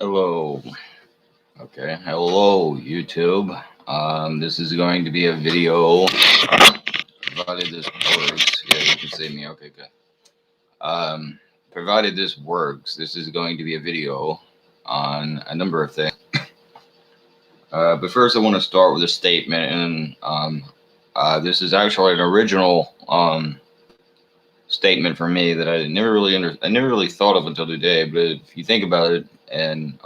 Hello. Okay. Hello, YouTube. This is going to be a video. Provided this works. Yeah, you can see me. Okay, good. Um, Provided this works, this is going to be a video on a number of things. But first, I want to start with a statement, and this is actually an original statement for me that I never really thought of until today. But if you think about it, and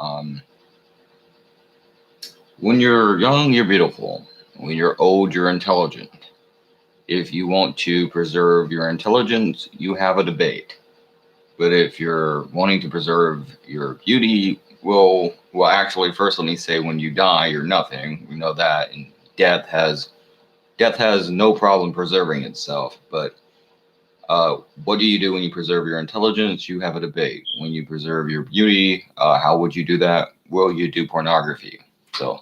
when you're young, you're beautiful. When you're old, you're intelligent. If you want to preserve your intelligence, you have a debate. But if you're wanting to preserve your beauty, well, actually, first let me say, when you die, you're nothing. We know that, and death has no problem preserving itself. But what do you do when you preserve your intelligence? You have a debate. When you preserve your beauty, how would you do that? Well, you do pornography. So.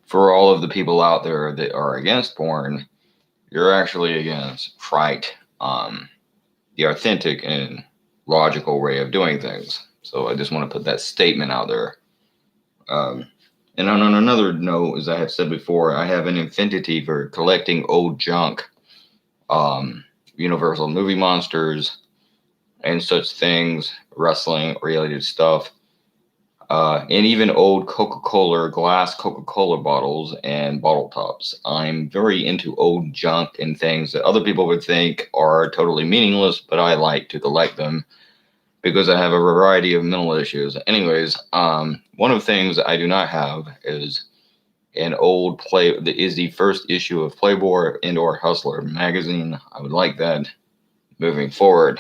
For all of the people out there that are against porn, you're actually against right, the authentic and logical way of doing things. So I just want to put that statement out there. And on another note, as I have said before, I have an affinity for collecting old junk, Universal movie monsters, and such things, wrestling related stuff. And even old glass Coca-Cola bottles and bottle tops. I'm very into old junk and things that other people would think are totally meaningless, but I like to collect them because I have a variety of mental issues. Anyways, one of the things I do not have is the first issue of Playboy and/or Hustler magazine. I would like that moving forward.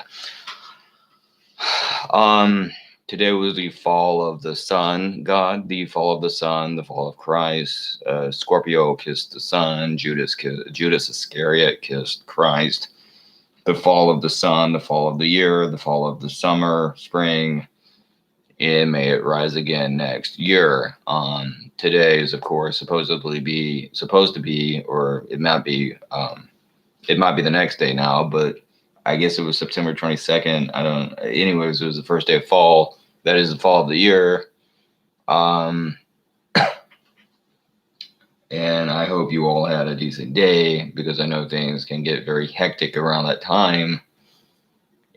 Today was the fall of the sun god, the fall of the sun, the fall of Christ. Scorpio kissed the sun. Judas Iscariot kissed Christ. The fall of the sun, the fall of the year, the fall of the summer, spring, and may it rise again next year. Today is, of course, supposed to be, or it might be the next day now, but I guess it was September 22nd. Anyways, it was the first day of fall. That is the fall of the year. And I hope you all had a decent day, because I know things can get very hectic around that time.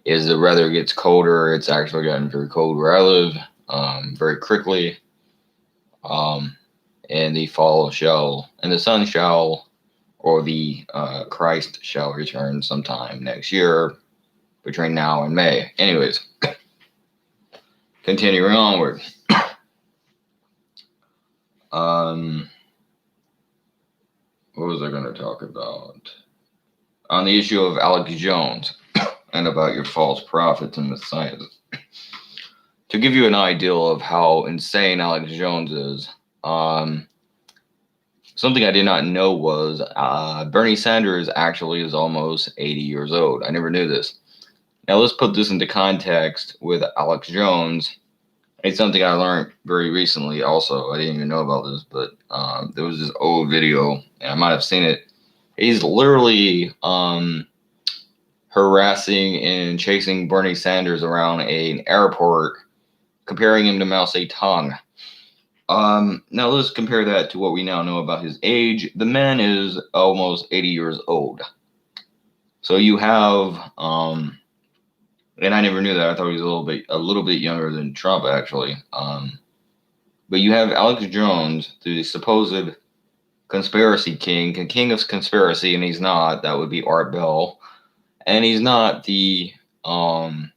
As the weather gets colder, it's actually gotten very cold where I live, very quickly. And the sun shall, or the Christ shall return sometime next year, between now and May. Anyways, continuing onward. What was I going to talk about? On the issue of Alex Jones and about your false prophets and messiahs. To give you an idea of how insane Alex Jones is, something I did not know was Bernie Sanders actually is almost 80 years old. I never knew this. Now let's put this into context with Alex Jones. It's something I learned very recently also. I didn't even know about this, but there was this old video, and I might have seen it. He's literally harassing and chasing Bernie Sanders around an airport, comparing him to Mao Zedong. Now let's compare that to what we now know about his age. The man is almost 80 years old. So you have, and I never knew that. I thought he was a little bit younger than Trump, actually. But you have Alex Jones, the supposed conspiracy king of conspiracy, and he's not. That would be Art Bell, and he's not the leader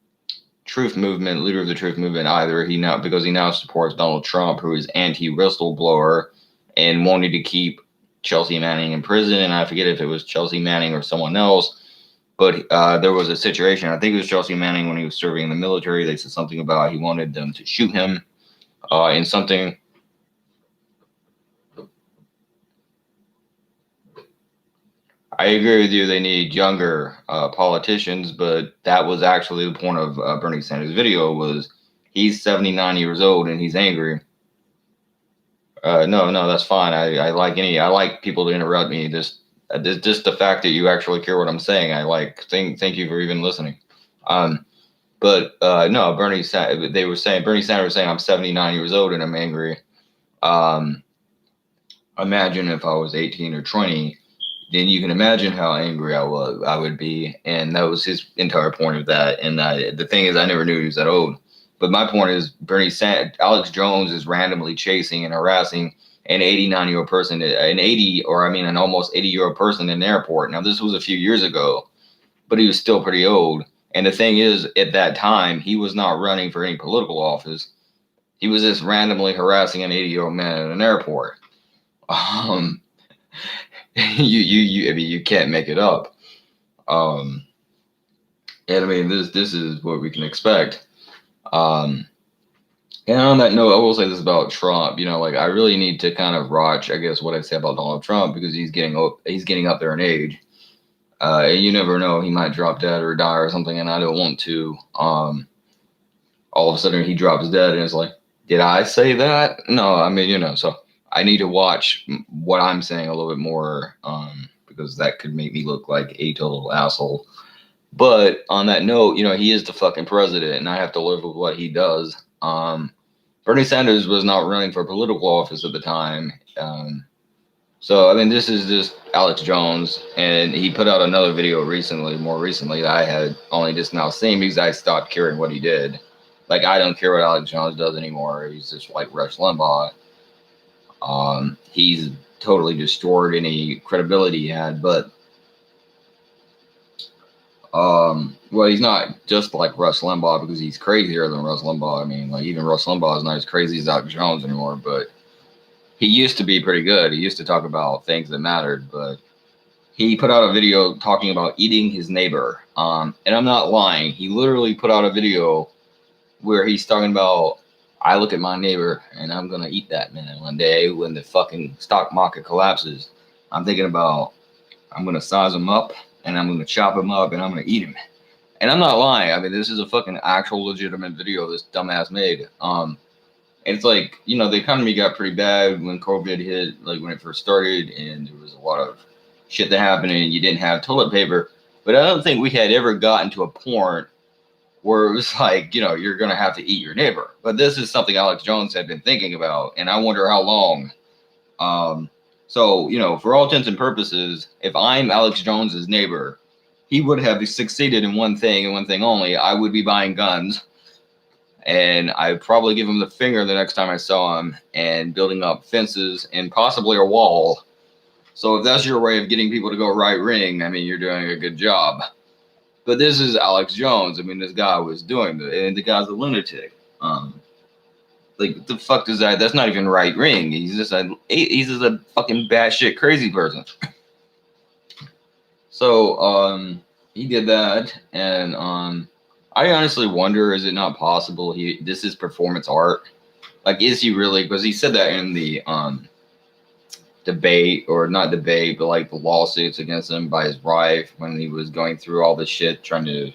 of the truth movement either. Because he now supports Donald Trump, who is anti-whistleblower and wanted to keep Chelsea Manning in prison. And I forget if it was Chelsea Manning or someone else. But there was a situation, I think it was Chelsea Manning when he was serving in the military. They said something about he wanted them to shoot him in something. I agree with you, they need younger politicians, but that was actually the point of Bernie Sanders' video. Was he's 79 years old and he's angry. No, that's fine. I like people to interrupt me. Just the fact that you actually care what I'm saying. Thank you for even listening. But no, they were saying Bernie Sanders was saying I'm 79 years old and I'm angry. Um, Imagine if I was 18 or 20, then you can imagine how angry I would be, and that was his entire point of that. And the thing is, I never knew he was that old. But my point is, Alex Jones is randomly chasing and harassing an 89-year-old person, an almost 80-year-old person in an airport. Now, this was a few years ago, but he was still pretty old. And the thing is, at that time, he was not running for any political office. He was just randomly harassing an 80-year-old man at an airport. Um, I mean, you can't make it up. Um, and I mean, this is what we can expect. Um, and on that note, I will say this about Trump. You know, like I really need to kind of watch, I guess, what I say about Donald Trump because he's getting up there in age. And you never know, he might drop dead or die or something, and I don't want to. All of a sudden, he drops dead, and it's like, did I say that? No, I mean, you know, so I need to watch what I'm saying a little bit more because that could make me look like a total asshole. But on that note, you know, he is the fucking president, and I have to live with what he does. Bernie Sanders was not running for political office at the time. So, I mean, this is just Alex Jones, and he put out another video more recently, that I had only just now seen because I stopped caring what he did. Like, I don't care what Alex Jones does anymore. He's just like Rush Limbaugh. He's totally destroyed any credibility he had, but well, he's not just like Rush Limbaugh because he's crazier than Rush Limbaugh. I mean, like even Rush Limbaugh is not as crazy as Alex Jones anymore, but he used to be pretty good. He used to talk about things that mattered, but he put out a video talking about eating his neighbor. And I'm not lying. He literally put out a video where he's talking about, I look at my neighbor and I'm going to eat that man one day when the fucking stock market collapses. I'm thinking about, I'm going to size him up and I'm going to chop him up and I'm going to eat him. And I'm not lying. I mean, this is a fucking actual legitimate video this dumbass made. And it's like, you know, the economy got pretty bad when COVID hit, like when it first started, and there was a lot of shit that happened and you didn't have toilet paper. But I don't think we had ever gotten to a point where it was like, you know, you're going to have to eat your neighbor. But this is something Alex Jones had been thinking about, and I wonder how long. So, you know, for all intents and purposes, if I'm Alex Jones's neighbor, he would have succeeded in one thing and one thing only. I would be buying guns, and I'd probably give him the finger the next time I saw him, and building up fences and possibly a wall. So if that's your way of getting people to go right ring, I mean, you're doing a good job. But this is Alex Jones. I mean, this guy was doing it, and the guy's a lunatic. Like, what the fuck does that? That's not even right ring. He's just a fucking batshit crazy person. So, he did that, and I honestly wonder, is it not possible this is performance art? Like, is he really? Because he said that in the debate, or not debate, but like the lawsuits against him by his wife when he was going through all this shit trying to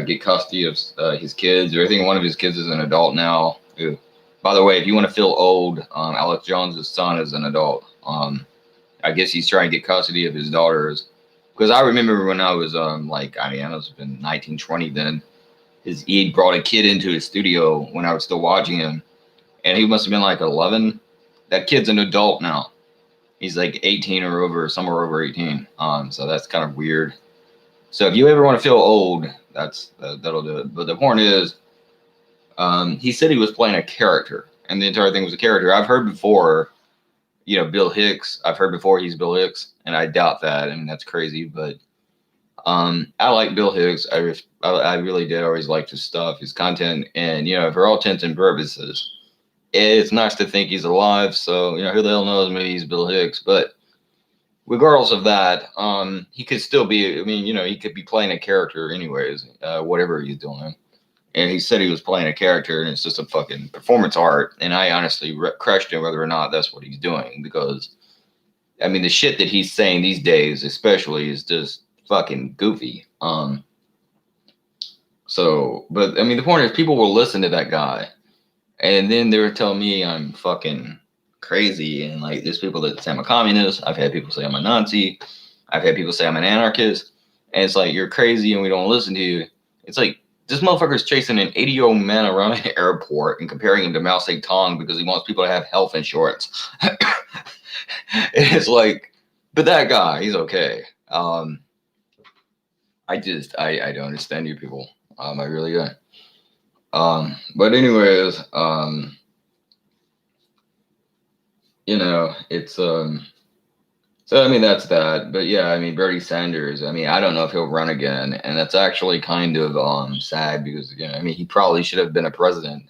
get custody of his kids. Or I think one of his kids is an adult now. Ew. By the way, if you want to feel old, Alex Jones' son is an adult. I guess he's trying to get custody of his daughters. Because I remember when I was I must have been 19, 20 then. He brought a kid into his studio when I was still watching him, and he must have been like 11. That kid's an adult now. He's like 18 or over, somewhere over 18. So that's kind of weird. So if you ever want to feel old, that'll do it. But the point is, he said he was playing a character, and the entire thing was a character. I've heard before, you know, Bill Hicks. I've heard before he's Bill Hicks, and I doubt that. I mean, that's crazy, but I like Bill Hicks. I really did always like his stuff, his content, and you know, for all intents and purposes, it's nice to think he's alive. So you know, who the hell knows? Maybe he's Bill Hicks, but regardless of that, he could still be. I mean, you know, he could be playing a character anyways, whatever he's doing. And he said he was playing a character, and it's just a fucking performance art. And I honestly question whether or not that's what he's doing, because I mean, the shit that he's saying these days, especially, is just fucking goofy. So, but I mean, the point is, people will listen to that guy, and then they were telling me I'm fucking crazy. And like, there's people that say I'm a communist. I've had people say I'm a Nazi. I've had people say I'm an anarchist. And it's like, you're crazy and we don't listen to you. It's like, This motherfucker's chasing an 80-year-old man around an airport and comparing him to Mao Zedong because he wants people to have health insurance. It's like, but that guy, he's okay. I don't understand you people. I really don't. But anyways, it's so I mean that's that. But yeah, I mean Bernie Sanders, I mean, I don't know if he'll run again, and that's actually kind of sad because I mean he probably should have been a president,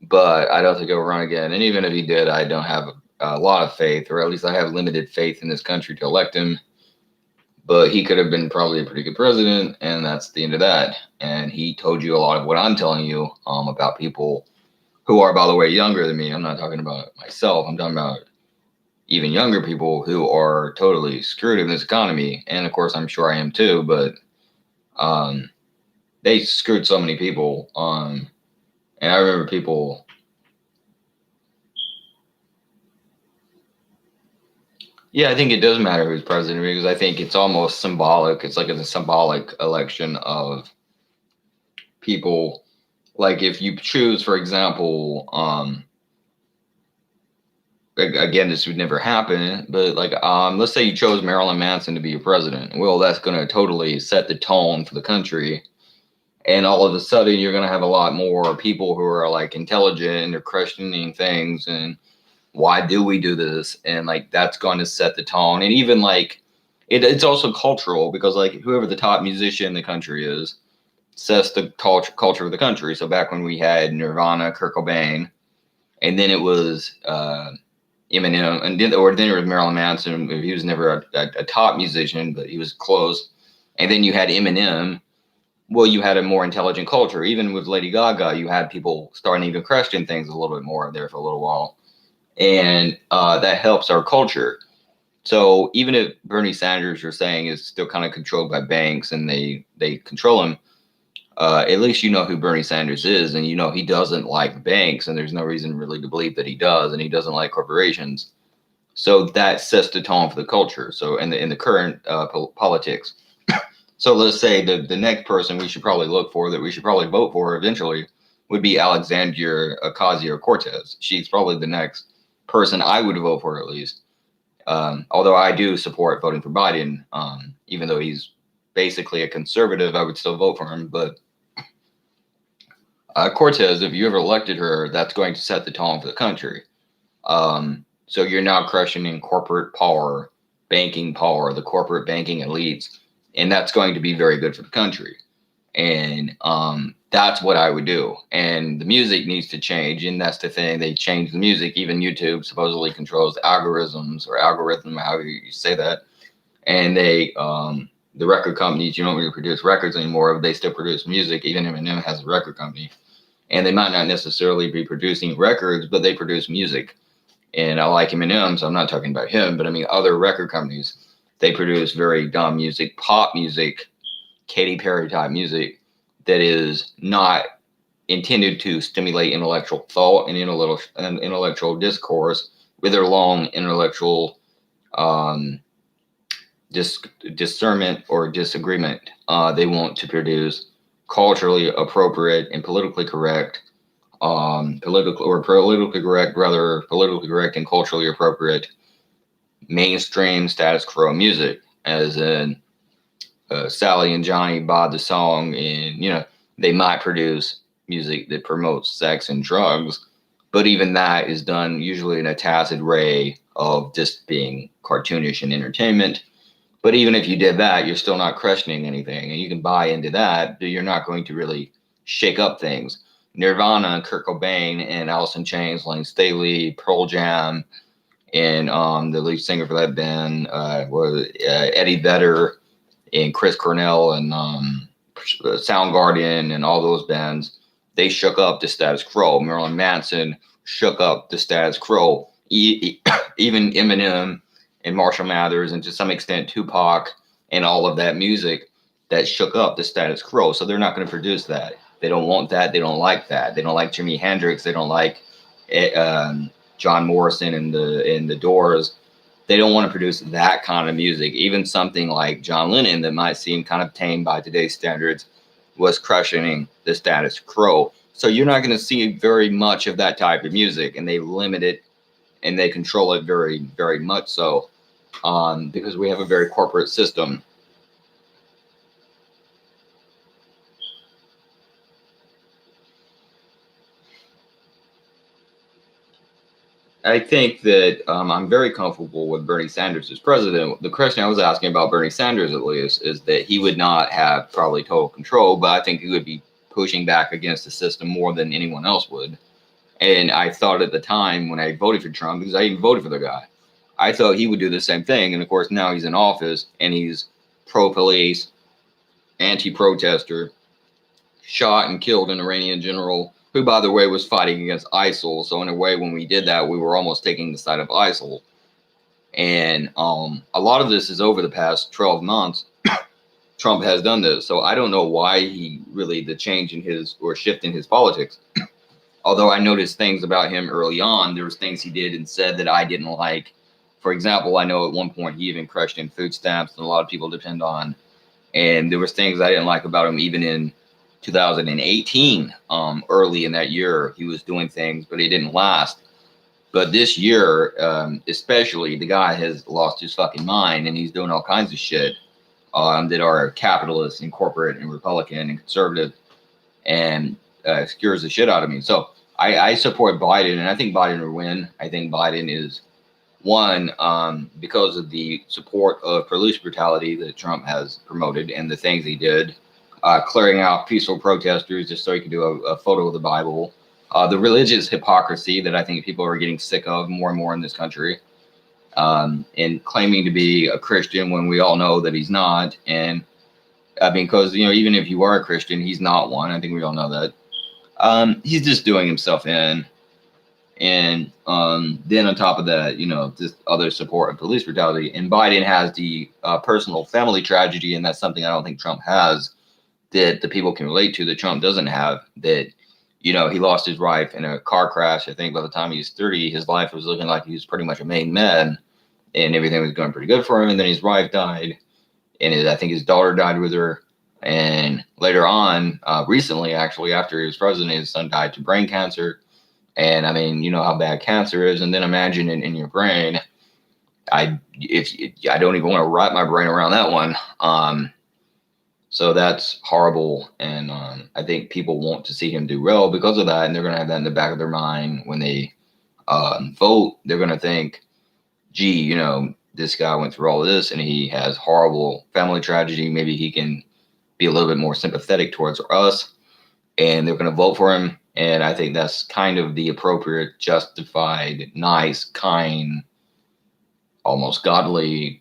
but I don't think he'll run again. And even if he did, I don't have a lot of faith, or at least I have limited faith in this country to elect him. But he could have been probably a pretty good president, and that's the end of that. And he told you a lot of what I'm telling you about people who are, by the way, younger than me. I'm not talking about myself. I'm talking about even younger people who are totally screwed in this economy. And of course, I'm sure I am too, but they screwed so many people. And I remember people. Yeah, I think it does matter who's president because I think it's almost symbolic. It's like a symbolic election of people. Like if you choose, for example, again, this would never happen, but like, let's say you chose Marilyn Manson to be your president. Well, that's going to totally set the tone for the country. And all of a sudden, you're going to have a lot more people who are like intelligent and they're questioning things and why do we do this? And like, that's going to set the tone. And even like, it's also cultural because like whoever the top musician in the country is sets the culture of the country. So back when we had Nirvana, Kurt Cobain, and then it was Eminem, and then it was Marilyn Manson. He was never a top musician, but he was close. And then you had Eminem. Well, you had a more intelligent culture. Even with Lady Gaga, you had people starting to question things a little bit more there for a little while. And that helps our culture. So even if Bernie Sanders, you're saying, is still kind of controlled by banks and they control him, at least you know who Bernie Sanders is, and you know he doesn't like banks, and there's no reason really to believe that he does, and he doesn't like corporations. So that sets the tone for the culture. So in the current politics. So let's say the next person we should probably look for, that we should probably vote for eventually, would be Alexandria Ocasio-Cortez. She's probably the next person I would vote for, at least. Although I do support voting for Biden, even though he's basically a conservative, I would still vote for him. But Cortez, if you ever elected her, that's going to set the tone for the country. So you're now questioning corporate power, banking power, the corporate banking elites, and that's going to be very good for the country. And that's what I would do. And the music needs to change, and that's the thing. They change the music. Even YouTube supposedly controls algorithms or algorithm, however you say that. And they, the record companies, you don't really produce records anymore. They still produce music. Even Eminem has a record company. And they might not necessarily be producing records, but they produce music. And I like Eminem, so I'm not talking about him, but I mean other record companies. They produce very dumb music, pop music, Katy Perry type music that is not intended to stimulate intellectual thought and intellectual discourse with their long intellectual discernment or disagreement. They want to produce culturally appropriate and politically correct, politically correct and culturally appropriate mainstream status quo music, as in Sally and Johnny bought the song, and they might produce music that promotes sex and drugs, but even that is done usually in a tacit way of just being cartoonish and entertainment. But even if you did that, you're still not questioning anything, and you can buy into that, but you're not going to really shake up things. Nirvana, Kurt Cobain, and Alice in Chains, Lane Staley, Pearl Jam, and the lead singer for that band was Eddie Vedder and Chris Cornell and Soundgarden and all those bands. They shook up the status quo. Marilyn Manson shook up the status quo. Even Eminem and Marshall Mathers, and to some extent Tupac, and all of that music that shook up the status quo. So they're not going to produce that. They don't want that. They don't like that. They don't like Jimi Hendrix. They don't like John Morrison and the Doors. They don't want to produce that kind of music. Even something like John Lennon, that might seem kind of tame by today's standards, was crushing the status quo. So you're not going to see very much of that type of music, and they limit it and they control it very, very much so, because we have a very corporate system. I think that I'm very comfortable with Bernie Sanders as president. The question I was asking about Bernie Sanders, at least, is that he would not have probably total control, but I think he would be pushing back against the system more than anyone else would. And I thought at the time when I voted for Trump, because I even voted for the guy, I thought he would do the same thing. And of course, now he's in office and he's pro-police, anti-protester, shot and killed an Iranian general who, by the way, was fighting against ISIL. So in a way, when we did that, we were almost taking the side of ISIL. And a lot of this is over the past 12 months. Trump has done this. So I don't know why he really, the change in his or shift in his politics. Although I noticed things about him early on, there was things he did and said that I didn't like. For example, I know at one point he even crushed in food stamps that a lot of people depend on. And there was things I didn't like about him even in 2018, early in that year. He was doing things, but he didn't last. But this year, especially, the guy has lost his fucking mind, and he's doing all kinds of shit that are capitalist and corporate and Republican and conservative, and scares the shit out of me. So I support Biden, and I think Biden will win. I think Biden is one, because of the support of police brutality that Trump has promoted and the things he did, clearing out peaceful protesters just so he could do a photo of the Bible, the religious hypocrisy that I think people are getting sick of more and more in this country, and claiming to be a Christian when we all know that he's not. And I mean, because, you know, even if you are a Christian, he's not one. I think we all know that. He's just doing himself in. And then on top of that, you know, just other support of police brutality. And Biden has the personal family tragedy, and that's something I don't think Trump has, that the people can relate to, that Trump doesn't have. That, you know, he lost his wife in a car crash. I think by the time he was 30, his life was looking like he was pretty much a made man, and everything was going pretty good for him. And then his wife died, and I think his daughter died with her. And later on, recently, actually, after he was president, his son died to brain cancer. And I mean, you know how bad cancer is. And then imagine in your brain, I don't even want to wrap my brain around that one. So that's horrible. And I think people want to see him do well because of that. And they're going to have that in the back of their mind when they vote. They're going to think, gee, you know, this guy went through all of this and he has horrible family tragedy. Maybe he can be a little bit more sympathetic towards us. And they're going to vote for him. And I think that's kind of the appropriate, justified, nice, kind, almost godly,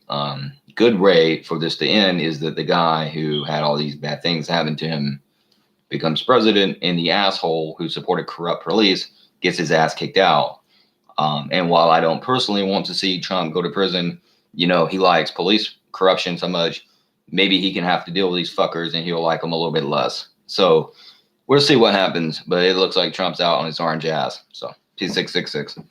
good way for this to end, is that the guy who had all these bad things happen to him becomes president, and the asshole who supported corrupt police gets his ass kicked out. And while I don't personally want to see Trump go to prison, you know, he likes police corruption so much, maybe he can have to deal with these fuckers and he'll like them a little bit less. So we'll see what happens, but it looks like Trump's out on his orange ass. So P666.